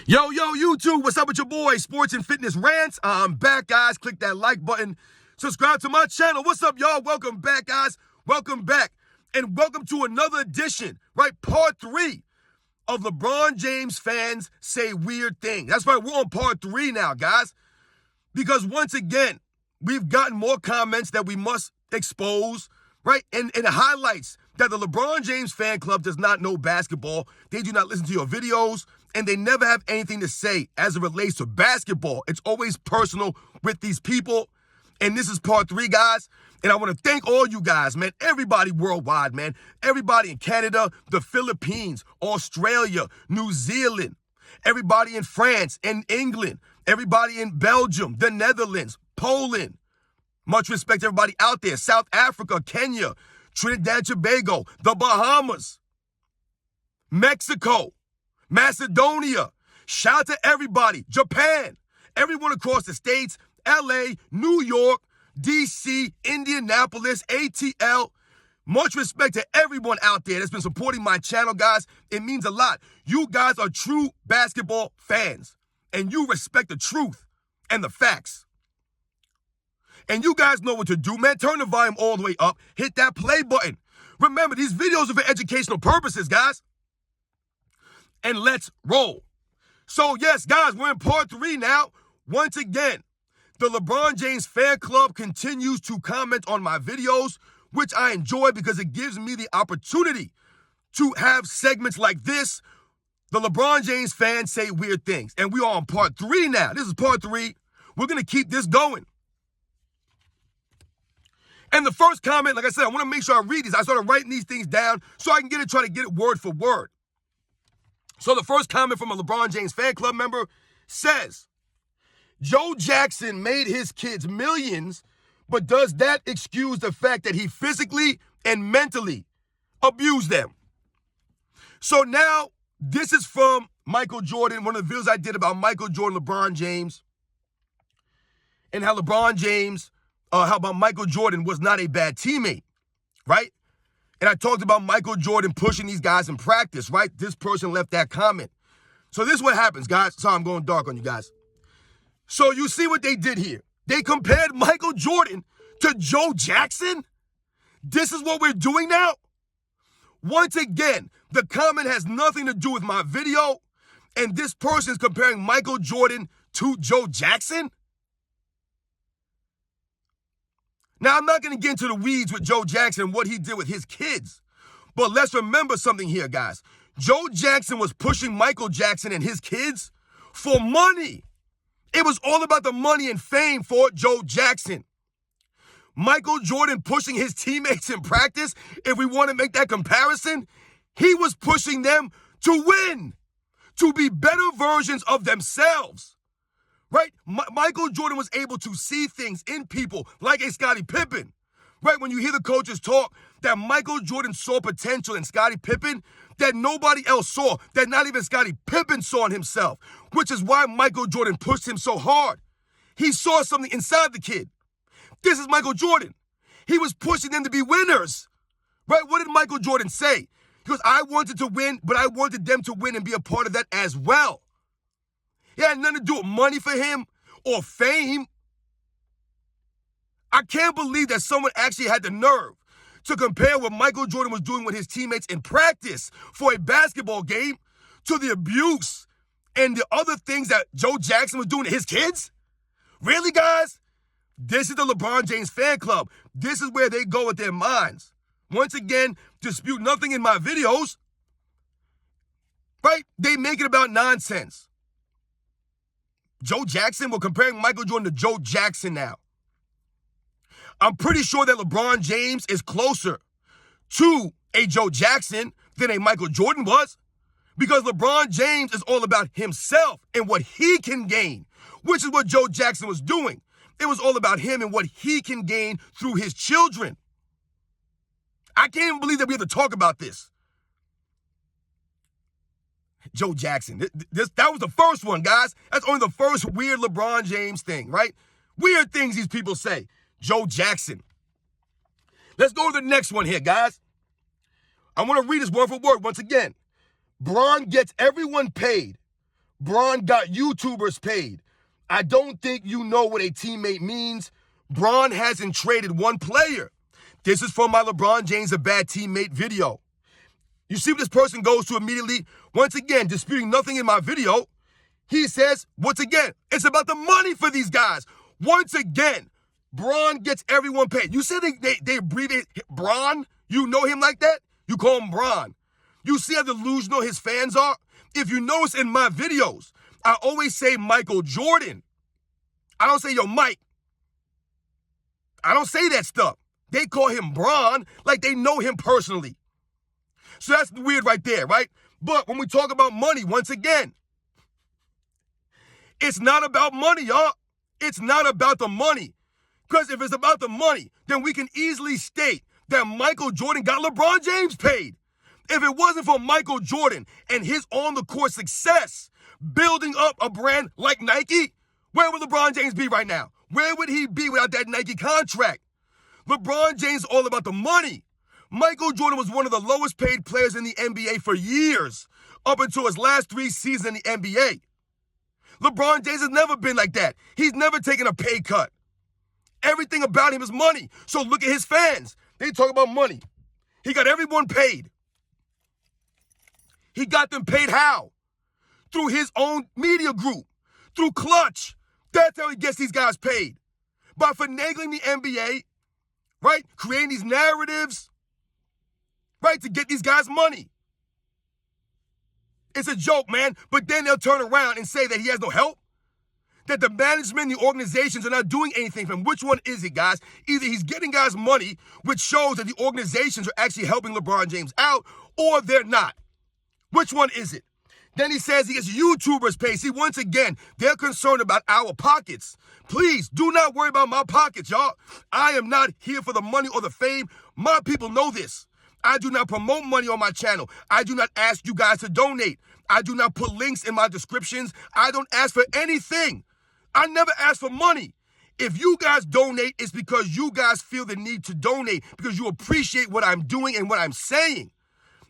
Yo, YouTube, what's up with your boy, Sports and Fitness Rants? I'm back, guys. Click that like button. Subscribe to my channel. What's up, y'all? Welcome back, guys. Welcome back. And welcome to another edition, right? Part 3 of LeBron James fans say weird things. That's right, we're on part 3 now, guys. Because once again, we've gotten more comments that we must expose, right? And it highlights that the LeBron James fan club does not know basketball. They do not listen to your videos, and they never have anything to say as it relates to basketball. It's always personal with these people. And this is part 3, guys. And I want to thank all you guys, man. Everybody worldwide, man. Everybody in Canada, the Philippines, Australia, New Zealand. Everybody in France and England. Everybody in Belgium, the Netherlands, Poland. Much respect to everybody out there. South Africa, Kenya, Trinidad, Tobago, the Bahamas, Mexico, Macedonia. Shout out to everybody. Japan, everyone across the states, LA, New York, DC, Indianapolis, ATL. Much respect to everyone out there that's been supporting my channel, guys. It means a lot. You guys are true basketball fans, and you respect the truth and the facts. And you guys know what to do, man. Turn the volume all the way up. Hit that play button. Remember, these videos are for educational purposes, guys. And let's roll. So, yes, guys, we're in part 3 now. Once again, the LeBron James fan club continues to comment on my videos, which I enjoy because it gives me the opportunity to have segments like this. The LeBron James fans say weird things. And we are on part 3 now. This is part 3. We're going to keep this going. And the first comment, like I said, I want to make sure I read these. I started writing these things down so I can try to get it word for word. So the first comment from a LeBron James fan club member says, Joe Jackson made his kids millions, but does that excuse the fact that he physically and mentally abused them? So now, this is from Michael Jordan, one of the videos I did about Michael Jordan, LeBron James, and how LeBron James, how about Michael Jordan was not a bad teammate, right? And I talked about Michael Jordan pushing these guys in practice, right? This person left that comment. So this is what happens, guys. Sorry, I'm going dark on you guys. So you see what they did here. They compared Michael Jordan to Joe Jackson. This is what we're doing now. Once again, the comment has nothing to do with my video, and this person is comparing Michael Jordan to Joe Jackson. Now, I'm not going to get into the weeds with Joe Jackson and what he did with his kids, but let's remember something here, guys. Joe Jackson was pushing Michael Jackson and his kids for money. It was all about the money and fame for Joe Jackson. Michael Jordan pushing his teammates in practice, if we want to make that comparison, he was pushing them to win, to be better versions of themselves. Right? Michael Jordan was able to see things in people like a Scottie Pippen. Right? When you hear the coaches talk that Michael Jordan saw potential in Scottie Pippen that nobody else saw, that not even Scottie Pippen saw in himself, which is why Michael Jordan pushed him so hard. He saw something inside the kid. This is Michael Jordan. He was pushing them to be winners. Right? What did Michael Jordan say? He goes, I wanted to win, but I wanted them to win and be a part of that as well. It had nothing to do with money for him or fame. I can't believe that someone actually had the nerve to compare what Michael Jordan was doing with his teammates in practice for a basketball game to the abuse and the other things that Joe Jackson was doing to his kids. Really, guys? This is the LeBron James fan club. This is where they go with their minds. Once again, dispute nothing in my videos. Right? They make it about nonsense. Joe Jackson, we're comparing Michael Jordan to Joe Jackson now. I'm pretty sure that LeBron James is closer to a Joe Jackson than a Michael Jordan was, because LeBron James is all about himself and what he can gain, which is what Joe Jackson was doing. It was all about him and what he can gain through his children. I can't even believe that we have to talk about this. Joe Jackson. That was the first one, guys. That's only the first weird LeBron James thing, right? Weird things these people say. Joe Jackson. Let's go to the next one here, guys. I want to read this word for word once again. Braun gets everyone paid. Braun got YouTubers paid. I don't think you know what a teammate means. Braun hasn't traded one player. This is from my LeBron James a bad teammate video. You see what this person goes to immediately? Once again, disputing nothing in my video. He says, once again, it's about the money for these guys. Once again, Braun gets everyone paid. You said they abbreviate Braun? You know him like that? You call him Braun. You see how delusional his fans are? If you notice in my videos, I always say Michael Jordan. I don't say, yo, Mike. I don't say that stuff. They call him Braun like they know him personally. So that's weird right there, right? But when we talk about money, once again, it's not about money, y'all. It's not about the money. Because if it's about the money, then we can easily state that Michael Jordan got LeBron James paid. If it wasn't for Michael Jordan and his on-the-court success, building up a brand like Nike, where would LeBron James be right now? Where would he be without that Nike contract? LeBron James is all about the money. Michael Jordan was one of the lowest paid players in the NBA for years, up until his last 3 seasons in the NBA. LeBron James has never been like that. He's never taken a pay cut. Everything about him is money. So look at his fans. They talk about money. He got everyone paid. He got them paid how? Through his own media group, through Clutch. That's how he gets these guys paid. By finagling the NBA, right? Creating these narratives, right? To get these guys money. It's a joke, man. But then they'll turn around and say that he has no help. That the management and the organizations are not doing anything for him. Which one is it, guys? Either he's getting guys money, which shows that the organizations are actually helping LeBron James out, or they're not. Which one is it? Then he says he gets YouTubers paid. See, once again, they're concerned about our pockets. Please, do not worry about my pockets, y'all. I am not here for the money or the fame. My people know this. I do not promote money on my channel. I do not ask you guys to donate. I do not put links in my descriptions. I don't ask for anything. I never ask for money. If you guys donate, it's because you guys feel the need to donate, because you appreciate what I'm doing and what I'm saying.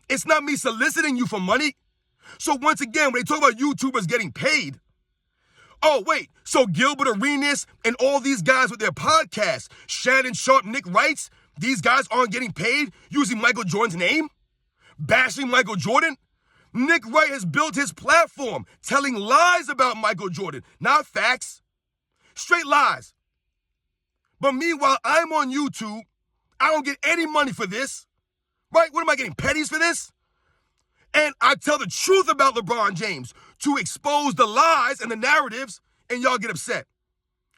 It's not me soliciting you for money. So once again, when they talk about YouTubers getting paid, oh, wait, so Gilbert Arenas and all these guys with their podcasts, Shannon Sharp, Nick Wrights, these guys aren't getting paid using Michael Jordan's name? Bashing Michael Jordan? Nick Wright has built his platform telling lies about Michael Jordan, not facts. Straight lies. But meanwhile, I'm on YouTube. I don't get any money for this. Right? What am I getting, pennies for this? And I tell the truth about LeBron James to expose the lies and the narratives, and y'all get upset.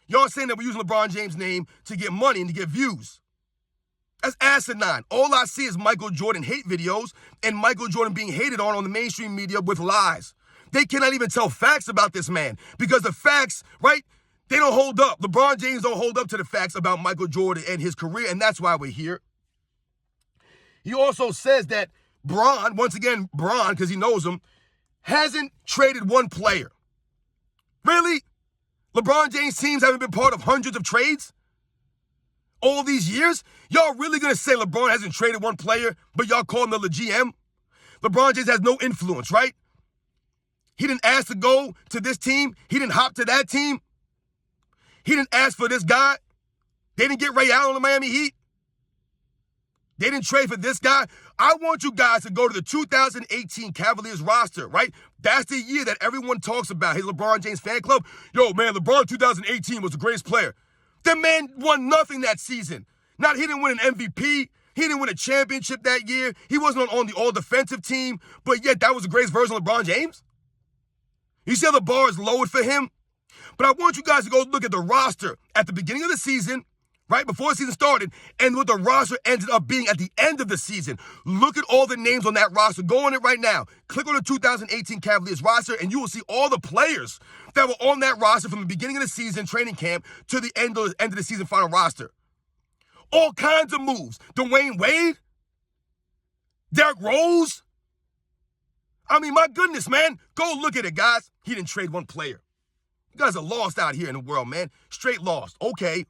Y'all saying that we're using LeBron James' name to get money and to get views. That's asinine. All I see is Michael Jordan hate videos and Michael Jordan being hated on the mainstream media with lies. They cannot even tell facts about this man because the facts, right, they don't hold up. LeBron James don't hold up to the facts about Michael Jordan and his career, and that's why we're here. He also says that Braun, once again, Braun, because he knows him, hasn't traded one player. Really? LeBron James' teams haven't been part of hundreds of trades? All these years? Y'all really gonna say LeBron hasn't traded one player, but y'all call him the GM? LeBron James has no influence, right? He didn't ask to go to this team. He didn't hop to that team. He didn't ask for this guy. They didn't get Ray Allen on the Miami Heat. They didn't trade for this guy. I want you guys to go to the 2018 Cavaliers roster, right? That's the year that everyone talks about, his LeBron James fan club. Yo, man, LeBron 2018 was the greatest player. The man won nothing that season. He didn't win an MVP. He didn't win a championship that year. He wasn't on the all-defensive team, but yet that was the greatest version of LeBron James? You see how the bar is lowered for him? But I want you guys to go look at the roster at the beginning of the season, right before the season started, and what the roster ended up being at the end of the season. Look at all the names on that roster. Go on it right now. Click on the 2018 Cavaliers roster, and you will see all the players that were on that roster from the beginning of the season, training camp, to the end of the season final roster. All kinds of moves. Dwayne Wade, Derrick Rose. I mean, my goodness, man. Go look at it, guys. He didn't trade one player. You guys are lost out here in the world, man. Straight lost. Okay.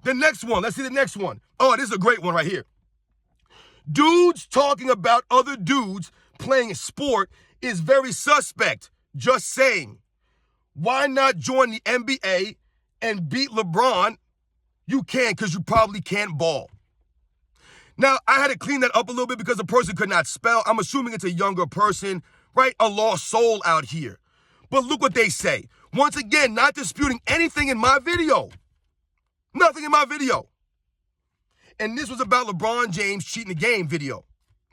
The next one. Let's see the next one. Oh, this is a great one right here. Dudes talking about other dudes playing a sport is very suspect. just saying, why not join the NBA and beat LeBron? You can, because you probably can't ball. Now, I had to clean that up a little bit because the person could not spell. I'm assuming it's a younger person, right? A lost soul out here. But look what they say. Once again, not disputing anything in my video. Nothing in my video. And this was about LeBron James cheating the game video,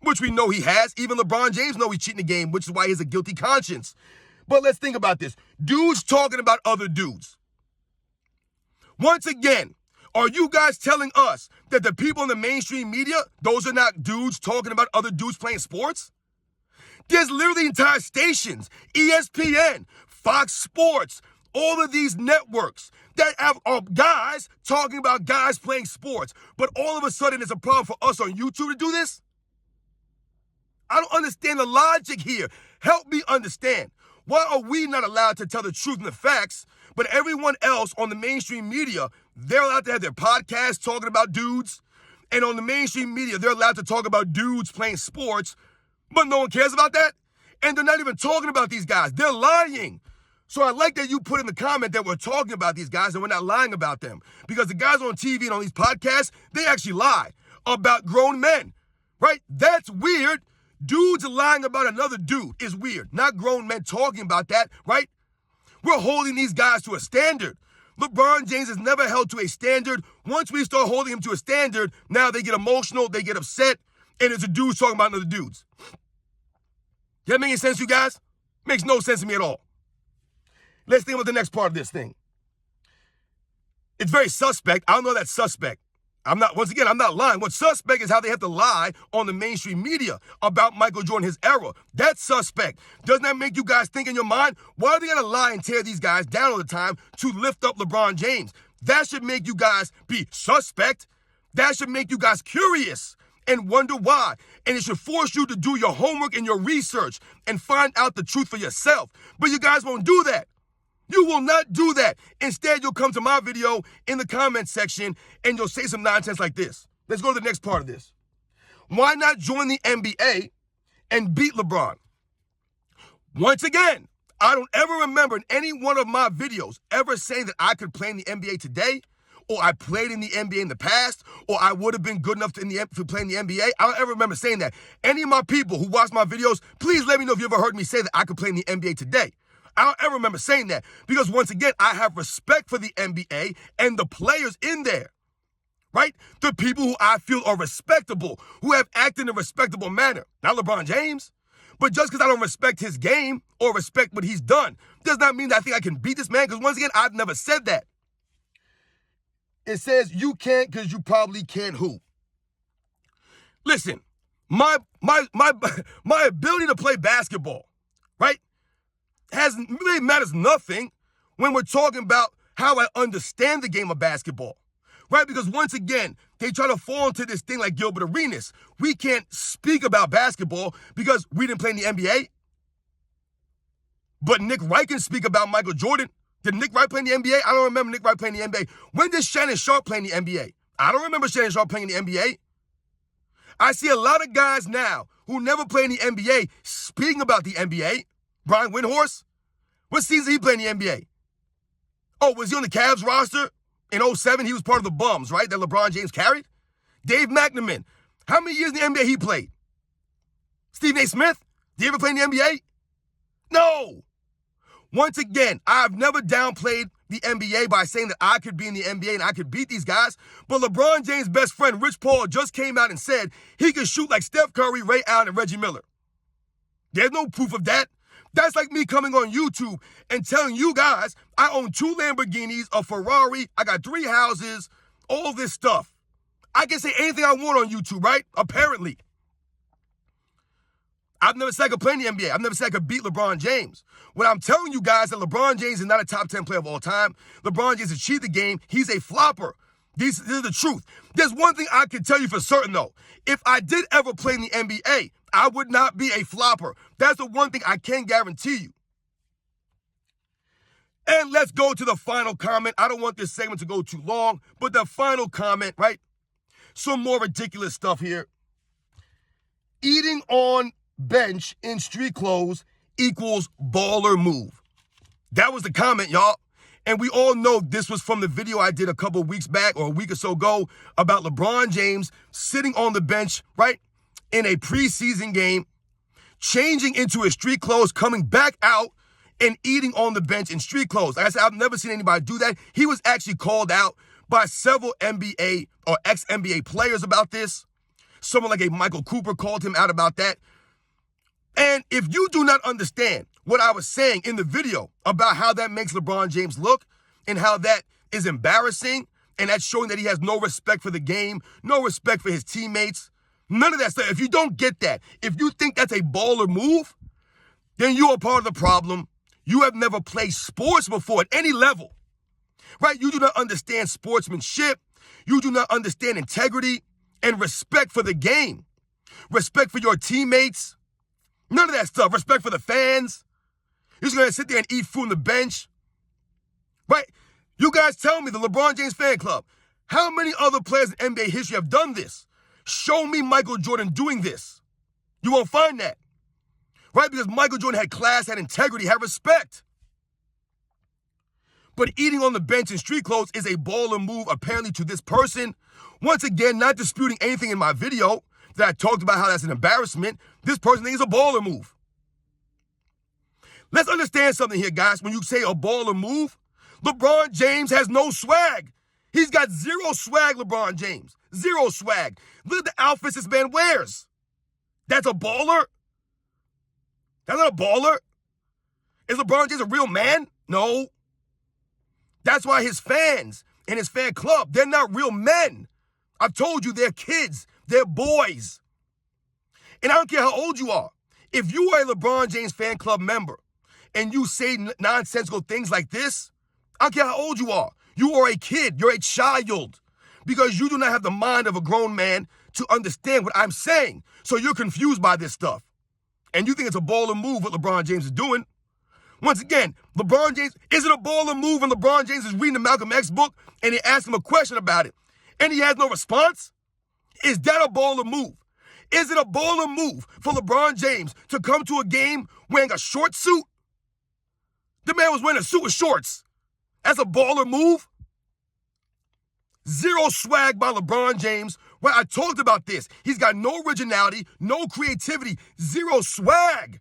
which we know he has. Even LeBron James knows he's cheating the game, which is why he has a guilty conscience. But let's think about this. Dudes talking about other dudes. Once again, are you guys telling us that the people in the mainstream media, those are not dudes talking about other dudes playing sports? There's literally entire stations, ESPN, Fox Sports, all of these networks that have guys talking about guys playing sports. But all of a sudden, it's a problem for us on YouTube to do this? I don't understand the logic here. Help me understand. Why are we not allowed to tell the truth and the facts, but everyone else on the mainstream media, they're allowed to have their podcasts talking about dudes, and on the mainstream media, they're allowed to talk about dudes playing sports, but no one cares about that? And they're not even talking about these guys. They're lying. So I like that you put in the comment that we're talking about these guys and we're not lying about them. Because the guys on TV and on these podcasts, they actually lie about grown men, right? That's weird. Dudes lying about another dude is weird. Not grown men talking about that, right? We're holding these guys to a standard. LeBron James is never held to a standard. Once we start holding him to a standard, now they get emotional, they get upset, and it's a dude talking about other dudes. That making sense to you guys? Makes no sense to me at all. Let's think about the next part of this thing. It's very suspect. I don't know that's suspect. I'm not lying. What's suspect is how they have to lie on the mainstream media about Michael Jordan, his era. That's suspect. Doesn't that make you guys think in your mind, why are they going to lie and tear these guys down all the time to lift up LeBron James? That should make you guys be suspect. That should make you guys curious and wonder why. And it should force you to do your homework and your research and find out the truth for yourself. But you guys won't do that. You will not do that. Instead, you'll come to my video in the comment section and you'll say some nonsense like this. Let's go to the next part of this. Why not join the NBA and beat LeBron? Once again, I don't ever remember in any one of my videos ever saying that I could play in the NBA today, or I played in the NBA in the past, or I would have been good enough to play in the NBA. I don't ever remember saying that. Any of my people who watch my videos, please let me know if you ever heard me say that I could play in the NBA today. I don't ever remember saying that because, once again, I have respect for the NBA and the players in there, right? The people who I feel are respectable, who have acted in a respectable manner. Not LeBron James, but just because I don't respect his game or respect what he's done does not mean that I think I can beat this man, because, once again, I've never said that. It says you can't because you probably can't who? Listen, my ability to play basketball, right, really matters nothing when we're talking about how I understand the game of basketball, right? Because, once again, they try to fall into this thing like Gilbert Arenas. We can't speak about basketball because we didn't play in the NBA. But Nick Wright can speak about Michael Jordan. Did Nick Wright play in the NBA? I don't remember Nick Wright playing in the NBA. When did Shannon Sharp play in the NBA? I don't remember Shannon Sharp playing in the NBA. I see a lot of guys now who never played in the NBA speaking about the NBA. Brian Windhorst? What season did he play in the NBA? Oh, was he on the Cavs roster? In 2007, he was part of the bums, right, that LeBron James carried? Dave McNamara, how many years in the NBA he played? Stephen A. Smith, did he ever play in the NBA? No. Once again, I've never downplayed the NBA by saying that I could be in the NBA and I could beat these guys, but LeBron James' best friend, Rich Paul, just came out and said he could shoot like Steph Curry, Ray Allen, and Reggie Miller. There's no proof of that. That's like me coming on YouTube and telling you guys I own 2 Lamborghinis, a Ferrari, I got 3 houses, all this stuff. I can say anything I want on YouTube, right? Apparently. I've never said I could play in the NBA. I've never said I could beat LeBron James. When I'm telling you guys that LeBron James is not a top 10 player of all time, LeBron James has cheated the game, he's a flopper. This is the truth. There's one thing I can tell you for certain, though. If I did ever play in the NBA, I would not be a flopper. That's the one thing I can guarantee you. And let's go to the final comment. I don't want this segment to go too long, but the final comment, right? Some more ridiculous stuff here. Eating on bench in street clothes equals baller move. That was the comment, y'all. And we all know this was from the video I did a couple of weeks back or a week or so ago about LeBron James sitting on the bench, right, in a preseason game, changing into his street clothes, coming back out, and eating on the bench in street clothes. Like I said, I've never seen anybody do that. He was actually called out by several NBA or ex-NBA players about this. Someone like a Michael Cooper called him out about that. And if you do not understand what I was saying in the video about how that makes LeBron James look and how that is embarrassing and that's showing that he has no respect for the game, no respect for his teammates, none of that stuff. If you don't get that, if you think that's a baller move, then you are part of the problem. You have never played sports before at any level, right? You do not understand sportsmanship. You do not understand integrity and respect for the game, respect for your teammates, none of that stuff, respect for the fans. You're just going to sit there and eat food on the bench, right? You guys tell me, the LeBron James fan club, how many other players in NBA history have done this? Show me Michael Jordan doing this. You won't find that, right? Because Michael Jordan had class, had integrity, had respect. But eating on the bench in street clothes is a baller move, apparently, to this person. Once again, not disputing anything in my video that I talked about how that's an embarrassment. This person thinks it's a baller move. Let's understand something here, guys. When you say a baller move, LeBron James has no swag. He's got zero swag, LeBron James. Zero swag. Look at the outfits this man wears. That's a baller? That's not a baller? Is LeBron James a real man? No. That's why his fans and his fan club, they're not real men. I've told you, they're kids. They're boys. And I don't care how old you are. If you are a LeBron James fan club member and you say nonsensical things like this, I don't care how old you are. You are a kid. You're a child because you do not have the mind of a grown man to understand what I'm saying. So you're confused by this stuff. And you think it's a baller move what LeBron James is doing. Once again, LeBron James, is it a baller move when LeBron James is reading the Malcolm X book and they ask him a question about it and he has no response? Is that a baller move? Is it a baller move for LeBron James to come to a game wearing a short suit? The man was wearing a suit with shorts. That's a baller move? Zero swag by LeBron James. Well, I talked about this. He's got no originality, no creativity, zero swag.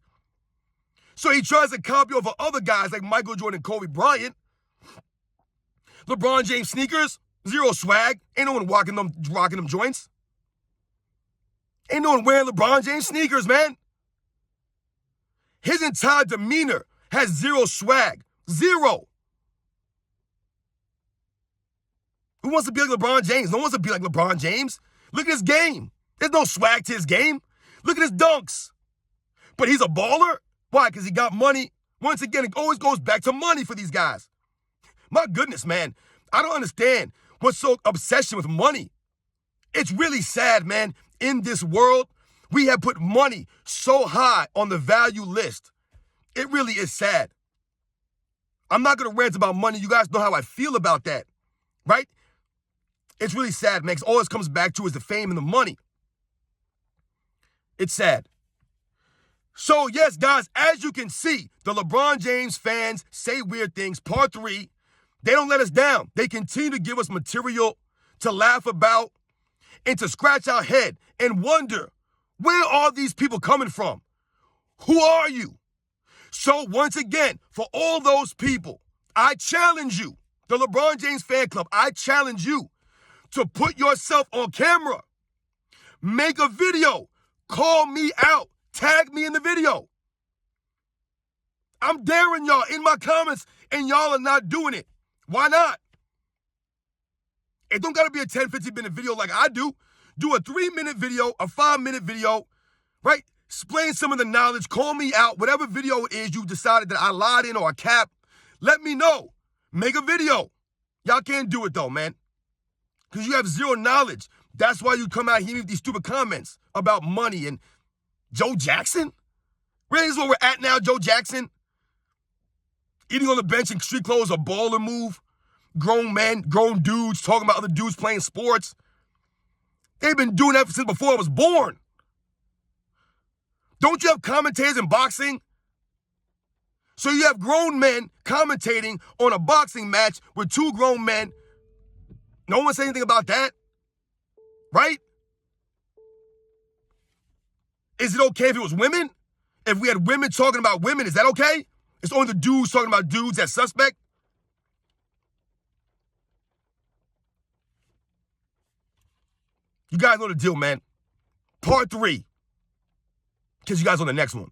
So he tries to copy over other guys like Michael Jordan and Kobe Bryant. LeBron James sneakers, zero swag. Ain't no one rocking them joints. Ain't no one wearing LeBron James sneakers, man. His entire demeanor has zero swag. Zero. Who wants to be like LeBron James? No one wants to be like LeBron James. Look at his game. There's no swag to his game. Look at his dunks. But he's a baller? Why? Because he got money. Once again, it always goes back to money for these guys. My goodness, man. I don't understand what's so obsession with money. It's really sad, man. In this world, we have put money so high on the value list. It really is sad. I'm not going to rant about money. You guys know how I feel about that, right? It's really sad, man, 'cause all this comes back to is the fame and the money. It's sad. So, yes, guys, as you can see, the LeBron James fans say weird things. Part 3, they don't let us down. They continue to give us material to laugh about and to scratch our head and wonder, where are these people coming from? Who are you? So, once again, for all those people, I challenge you, the LeBron James fan club, I challenge you to put yourself on camera. Make a video. Call me out. Tag me in the video. I'm daring y'all in my comments, and y'all are not doing it. Why not? It don't gotta be a 10, 15-minute video like I do. Do a 3-minute video, a 5-minute video, right? Explain some of the knowledge. Call me out. Whatever video it is you decided that I lied in or I capped, let me know. Make a video. Y'all can't do it though, man. Because you have zero knowledge. That's why you come out here with these stupid comments about money and Joe Jackson? Really, this is where we're at now, Joe Jackson? Eating on the bench in street clothes, a baller move. Grown men, grown dudes talking about other dudes playing sports. They've been doing that since before I was born. Don't you have commentators in boxing So you have grown men commentating on a boxing match with two grown men. No one said anything about that, right? Is it okay if it was women? If we had women talking about women, is that okay? It's only the dudes talking about dudes that's suspect? You guys know the deal, man. Part 3. Catch you guys on the next one.